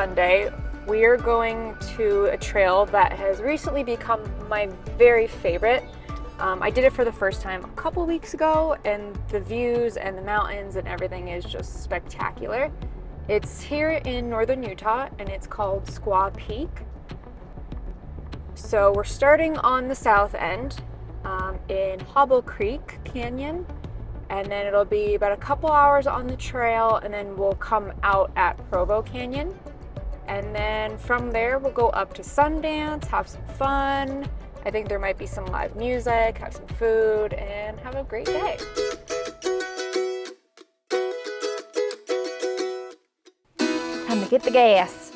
fun day. We are going to a trail that has recently become my very favorite. I did it for the first time a couple weeks ago, and the views and the mountains and everything is just spectacular. It's here in northern Utah and it's called Squaw Peak. So we're starting on the south end in Hobble Creek Canyon, and then it'll be about a couple hours on the trail, and then we'll come out at Provo Canyon. And then from there we'll go up to Sundance, have some fun. I think there might be some live music, have some food, and have a great day. Time to get the gas.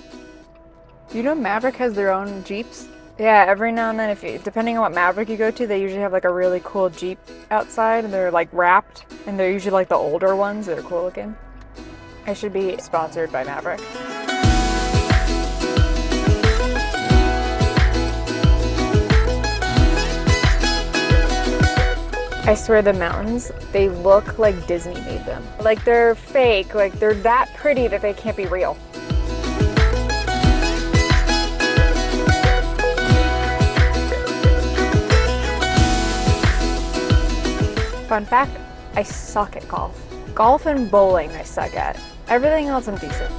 You know Maverick has their own Jeeps? Yeah, every now and then, depending on what Maverick you go to, they usually have like a really cool Jeep outside, and they're like wrapped, and they're usually like the older ones that are cool looking. I should be sponsored by Maverick. I swear the mountains, they look like Disney made them. Like they're fake, like they're that pretty that they can't be real. Fun fact, I suck at golf. Golf and bowling I suck at. Everything else I'm decent.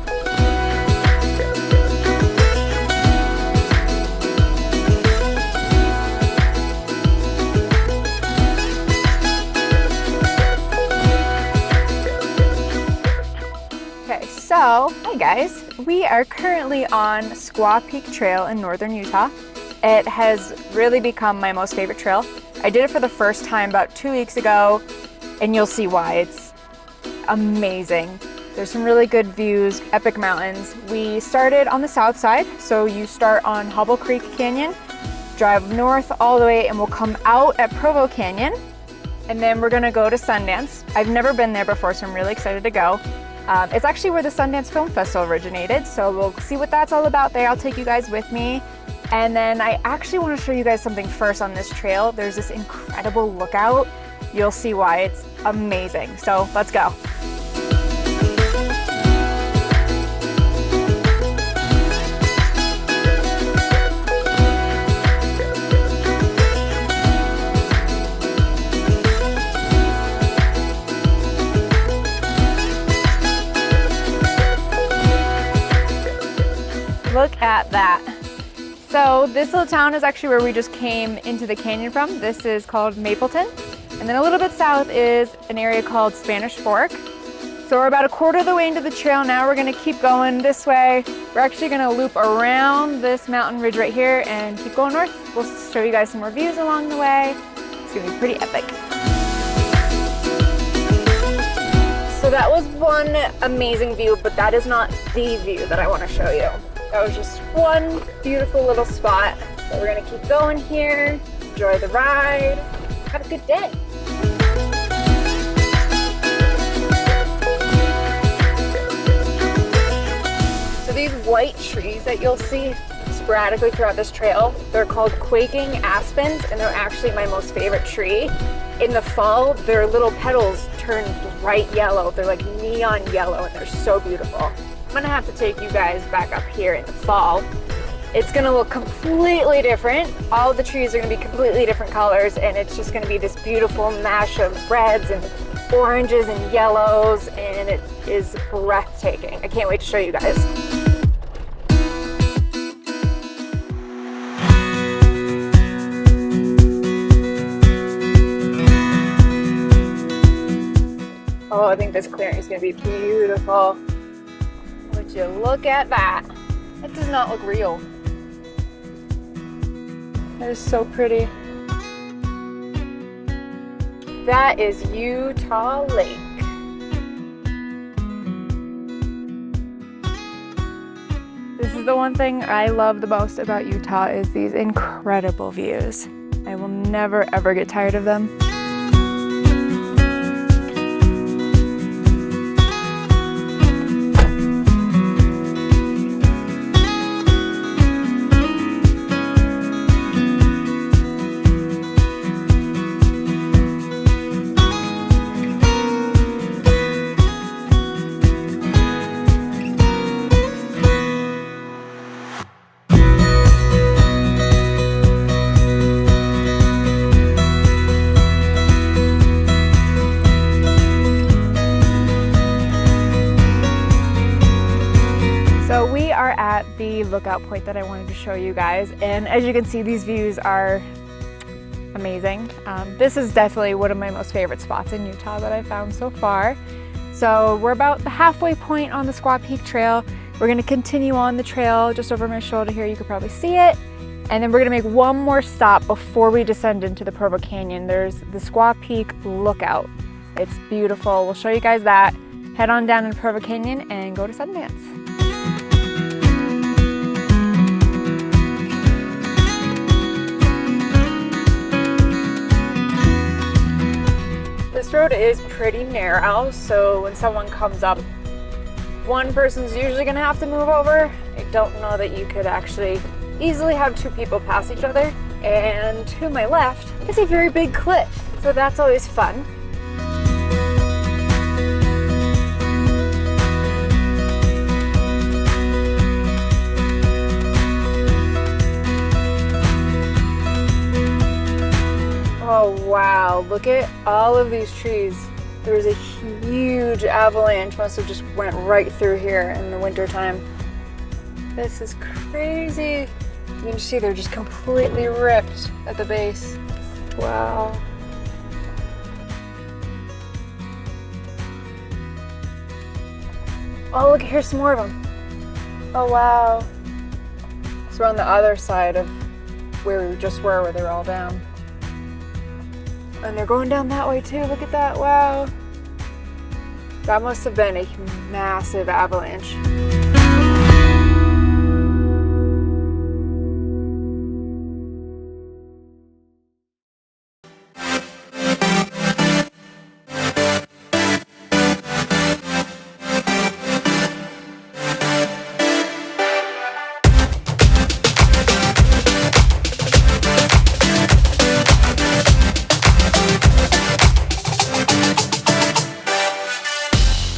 Okay, so, hi guys. We are currently on Squaw Peak Trail in northern Utah. It has really become my most favorite trail. I did it for the first time about 2 weeks ago, and you'll see why. It's amazing. There's some really good views, epic mountains. We started on the south side, so you start on Hobble Creek Canyon, drive north all the way, and we'll come out at Provo Canyon, and then we're gonna go to Sundance. I've never been there before, so I'm really excited to go. It's actually where the Sundance Film Festival originated, so we'll see what that's all about there. I'll take you guys with me. And then I actually want to show you guys something first on this trail. There's this incredible lookout. You'll see why. It's amazing. So let's go. Look at that. So this little town is actually where we just came into the canyon from. This is called Mapleton. And then a little bit south is an area called Spanish Fork. So we're about a quarter of the way into the trail now. We're gonna keep going this way. We're actually gonna loop around this mountain ridge right here and keep going north. We'll show you guys some more views along the way. It's gonna be pretty epic. So that was one amazing view, but that is not the view that I wanna show you. That was just one beautiful little spot. So we're gonna keep going here, enjoy the ride, have a good day. So these white trees that you'll see sporadically throughout this trail, they're called quaking aspens, and they're actually my most favorite tree. In the fall, their little petals turn bright yellow. They're like neon yellow, and they're so beautiful. I'm gonna have to take you guys back up here in the fall. It's gonna look completely different. All of the trees are gonna be completely different colors, and it's just gonna be this beautiful mash of reds and oranges and yellows, and it is breathtaking. I can't wait to show you guys. Oh, I think this clearing is gonna be beautiful. Would you look at that? That does not look real. That is so pretty. That is Utah Lake. This is the one thing I love the most about Utah is these incredible views. I will never ever get tired of them. lookout point that I wanted to show you guys. And as you can see, these views are amazing. This is definitely one of my most favorite spots in Utah that I've found so far. So we're about the halfway point on the Squaw Peak Trail. We're gonna continue on the trail just over my shoulder here. You could probably see it. And then we're gonna make one more stop before we descend into the Provo Canyon. There's the Squaw Peak Lookout. It's beautiful. We'll show you guys that. Head on down into Provo Canyon and go to Sundance. This road is pretty narrow, so when someone comes up, one person's usually gonna have to move over. I don't know that you could actually easily have two people pass each other. And to my left is a very big cliff, so that's always fun. Oh wow, look at all of these trees. There was a huge avalanche, must have just went right through here in the winter time. This is crazy. You can see they're just completely ripped at the base. Wow. Oh look, here's some more of them. Oh wow. So we're on the other side of where we just were, where they were all down. And they're going down that way too, look at that, wow. That must have been a massive avalanche.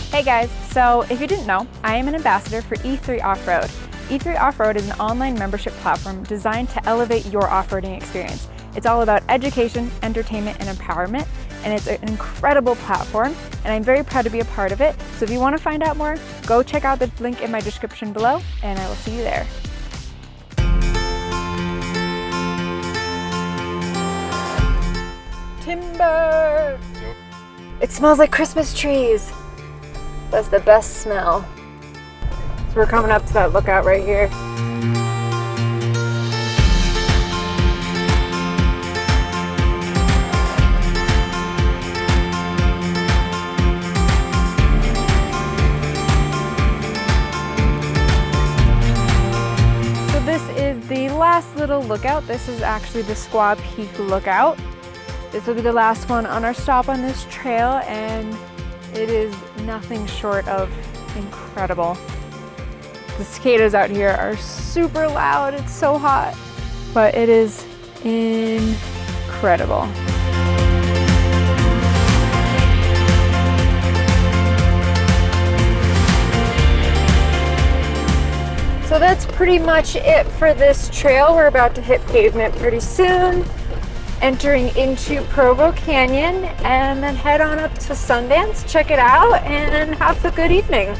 Hey guys, so if you didn't know, I am an ambassador for E3 Off-Road. E3 Off-Road is an online membership platform designed to elevate your off-roading experience. It's all about education, entertainment, and empowerment, and it's an incredible platform, and I'm very proud to be a part of it. So if you want to find out more, go check out the link in my description below, and I will see you there. Timber! It smells like Christmas trees. That's the best smell. So we're coming up to that lookout right here. So this is the last little lookout. This is actually the Squaw Peak Lookout. This will be the last one on our stop on this trail, and it is nothing short of incredible. The cicadas out here are super loud, it's so hot, but it is incredible. So that's pretty much it for this trail. We're about to hit pavement pretty soon, entering into Provo Canyon, and then head on up to Sundance, check it out, and have a good evening.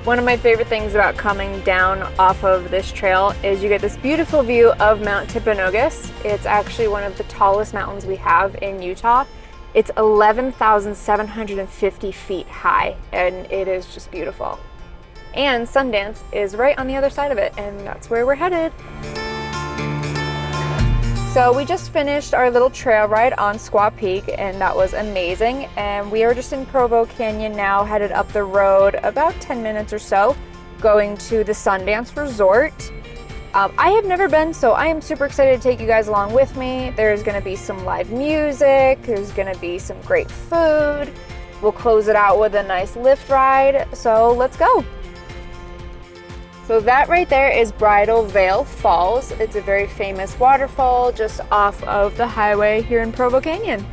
One of my favorite things about coming down off of this trail is you get this beautiful view of Mount Timpanogos. It's actually one of the tallest mountains we have in Utah. It's 11,750 feet high, and it is just beautiful. And Sundance is right on the other side of it, and that's where we're headed. So we just finished our little trail ride on Squaw Peak, and that was amazing. And we are just in Provo Canyon now, headed up the road about 10 minutes or so, going to the Sundance Resort. I have never been, so I am super excited to take you guys along with me. There's gonna be some live music, there's gonna be some great food. We'll close it out with a nice lift ride, so let's go. So that right there is Bridal Veil Falls. It's a very famous waterfall just off of the highway here in Provo Canyon.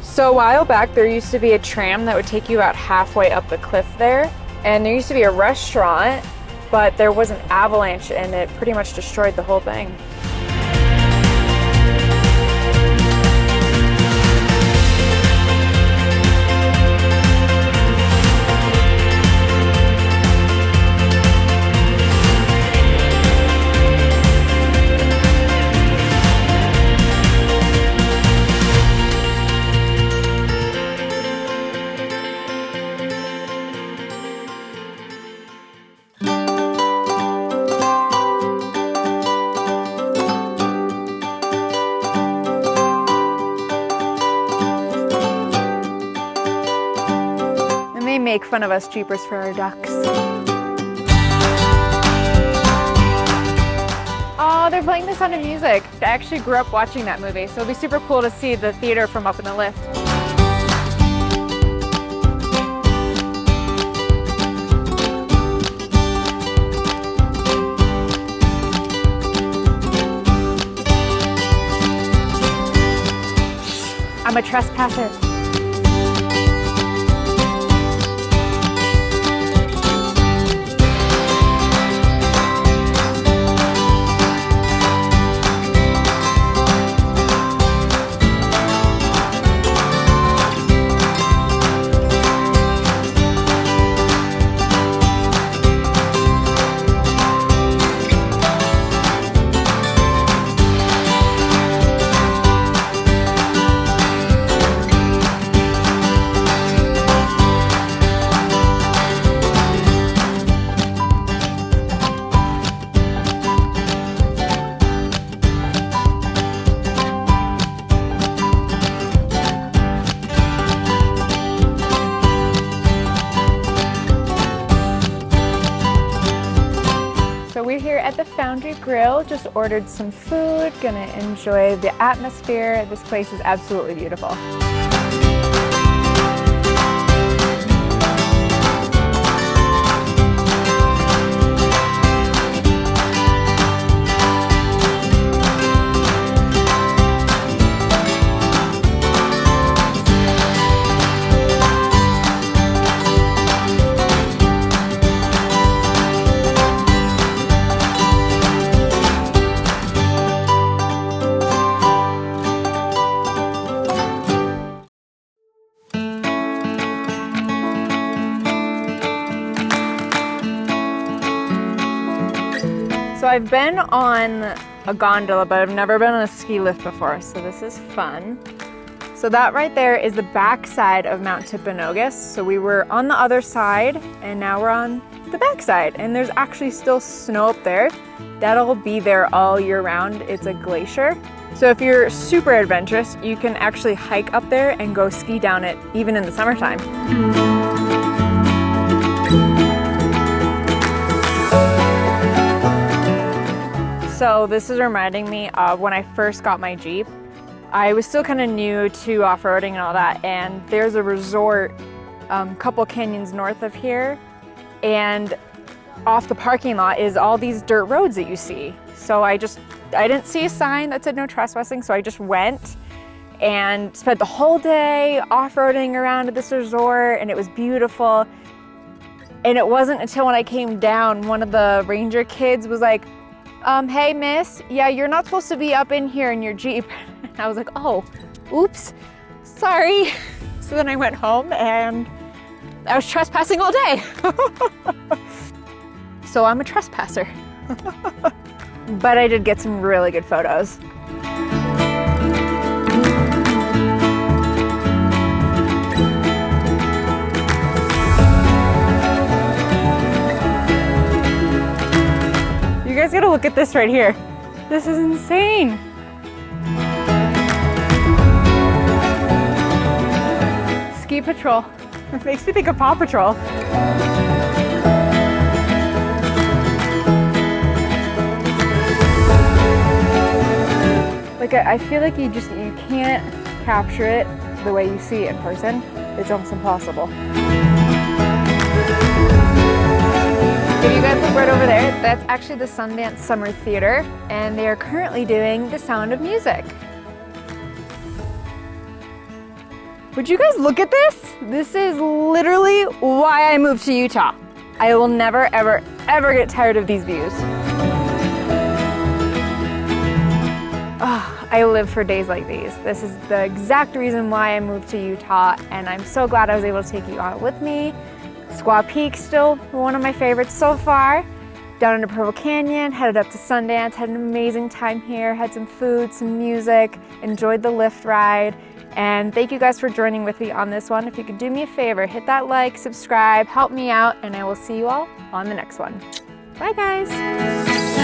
So a while back, there used to be a tram that would take you about halfway up the cliff there. And there used to be a restaurant, but there was an avalanche and it pretty much destroyed the whole thing. make fun of us Jeepers for our ducks. Oh, they're playing The Sound of Music. I actually grew up watching that movie, so it'll be super cool to see the theater from up in the lift. I'm a trespasser. We're here at the Foundry Grill, just ordered some food, gonna enjoy the atmosphere. This place is absolutely beautiful. So I've been on a gondola, but I've never been on a ski lift before, so this is fun. So that right there is the back side of Mount Timpanogos. So we were on the other side, and now we're on the back side, and there's actually still snow up there. That'll be there all year round. It's a glacier. So if you're super adventurous, you can actually hike up there and go ski down it even in the summertime. So this is reminding me of when I first got my Jeep. I was still kind of new to off-roading and all that, and there's a resort a couple canyons north of here, and off the parking lot is all these dirt roads that you see. So I didn't see a sign that said no trespassing, so I just went and spent the whole day off-roading around at this resort, and it was beautiful. And it wasn't until when I came down, one of the ranger kids was like, hey miss, yeah, you're not supposed to be up in here in your Jeep. And I was like, oh, oops, sorry. So then I went home and I was trespassing all day. So I'm a trespasser. But I did get some really good photos. You guys gotta look at this right here. This is insane. Ski Patrol. It makes me think of Paw Patrol. Like, I feel like you can't capture it the way you see it in person. It's almost impossible. If you guys look right over there, that's actually the Sundance Summer Theater, and they are currently doing The Sound of Music. Would you guys look at this? This is literally why I moved to Utah. I will never, ever, ever get tired of these views. Oh, I live for days like these. This is the exact reason why I moved to Utah, and I'm so glad I was able to take you on with me. Squaw Peak, still one of my favorites so far. Down into Purple Canyon, headed up to Sundance, had an amazing time here, had some food, some music, enjoyed the lift ride. And thank you guys for joining with me on this one. If you could do me a favor, hit that like, subscribe, help me out, and I will see you all on the next one. Bye guys.